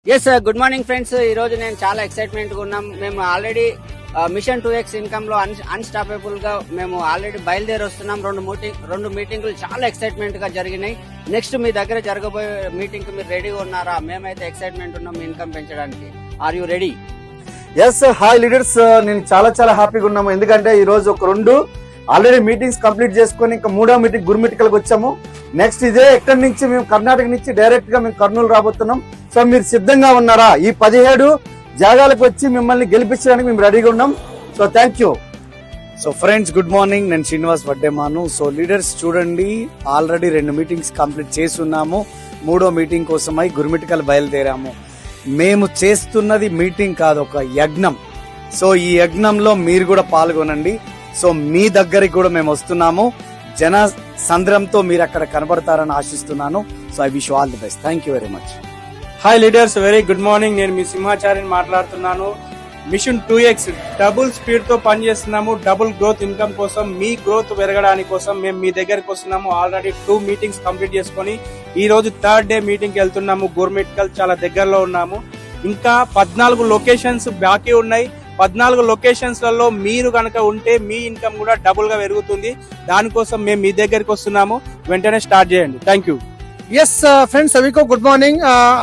Yes good morning friends. ఈ రోజు నేను చాలా ఎక్సైట్మెంట్ గా ఉన్నాం. మేము ఆల్రెడీ మిషన్ 2x ఇన్కమ్ లో అన్స్టాపబుల్ గా మేము ఆల్రెడీ బయలుదేరి వస్తున్నాం. రెండు మీటింగులు చాలా ఎక్సైట్మెంట్ గా జరిగినాయి. నెక్స్ట్ మీ దగ్గర జరగబోయే మీటింగ్ కి మీరు రెడీగా ఉన్నారా? మేమైతే ఎక్సైట్మెంట్ ఉన్నాం మీ ఇన్కమ్ పెంచడానికి. Are you ready? Yes hi leaders, నేను చాలా హ్యాపీగా ఉన్నాము. ఎందుకంటే ఈ రోజు ఒక రెండు ఆల్రెడీ మీటింగ్స్ కంప్లీట్ చేసుకుని ఇంకా మూడో మీటింగ్ గురుమిటికలకు వచ్చాము. నెక్స్ట్ ఇదే ఎక్కడి నుంచి మేము కర్ణాటక నుంచి డైరెక్ట్ గా మేము కర్నూలు రాబోతున్నాం. సో మీరు సిద్ధంగా ఉన్నారా? ఈ 17 జాగాలకు వచ్చి మిమ్మల్ని గెలిపించడానికి మేము రెడీగా ఉన్నాం. So thank you. So friends good morning, నేను శ్రీనివాస్ వడ్డేమాను. సో లీడర్స్ చూడండి, ఆల్రెడీ 2 మీటింగ్స్ కంప్లీట్ చేస్తున్నాము. మూడో మీటింగ్ కోసమై గురుమిటికల్ బయలుదేరాము. మేము చేస్తున్నది మీటింగ్ కాదు, ఒక యజ్ఞం. సో ఈ యజ్ఞంలో మీరు కూడా పాల్గొనండి. సో మీ దగ్గరికి కూడా మేము వస్తున్నాము. జన సంద్రంతో మీరు అక్కడ కనబడతారని ఆశిస్తున్నాను. So I wish all the best. Thank you very much. Hi leaders, very good morning. నేను మీ సింహాచారిని మాట్లాడుతున్నాను. మిషన్ 2x డబుల్ స్పీడ్ తో పనిచేస్తున్నాము. డబుల్ గ్రోత్ ఇన్కమ్ కోసం, మీ గ్రోత్ పెరగడానికి కోసం మేము మీ దగ్గరికి వస్తున్నాము. ఆల్రెడీ 2 మీటింగ్స్ కంప్లీట్ చేసుకుని ఈ రోజు 3rd డే మీటింగ్ కి వెళ్తున్నాము. గురుమిటికల్ చాలా దగ్గరలో ఉన్నాము. ఇంకా 14 లొకేషన్స్ బాకీ ఉన్నాయి. 14 లొకేషన్స్ లలో మీరు కనుక ఉంటే మీ ఇన్కమ్ కూడా డబుల్ గా పెరుగుతుంది. దానికోసం మేము మీ దగ్గరికి వస్తున్నాము. వెంటనే స్టార్ట్ చేయండి. Thank you. यस फ्रेंड्स, सभी को गुड मॉर्निंग.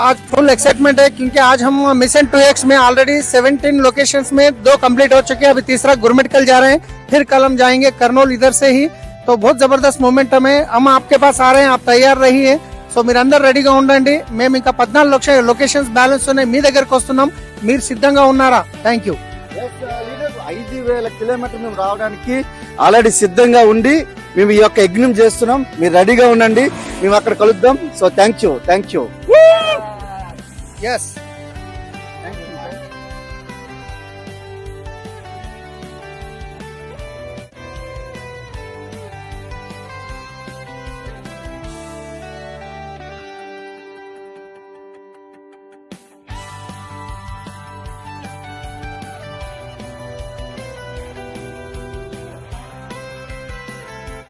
आज फुल एक्साइटमेंट है क्योंकि आज हम मिशन 2x में ऑलरेडी 17 लोकेशंस में 2 कंप्लीट हो चुके हैं. अभी तीसरा गुरुमिटिकल जा रहे हैं, फिर कल हम जाएंगे कर्नूल इधर से ही. तो बहुत जबरदस्त मोमेंटम है. हम आपके पास आ रहे हैं, आप तैयार रहिए. సో మీరందరూ రెడీగా ఉండండి. మేము ఇంకా 14 లొకేషన్స్ బ్యాలెన్స్ ఉన్నాయి. మీ దగ్గరకు వస్తున్నాం. మీరు సిద్ధంగా ఉన్నారా? Thank you. 5,000 కిలోమీటర్లు మేము రావడానికి ఆల్రెడీ సిద్ధంగా ఉండి మేము ఈ యొక్క యజ్ఞం చేస్తున్నాం. మీరు రెడీగా ఉండండి, మేము అక్కడ కలుద్దాం. So thank you. यस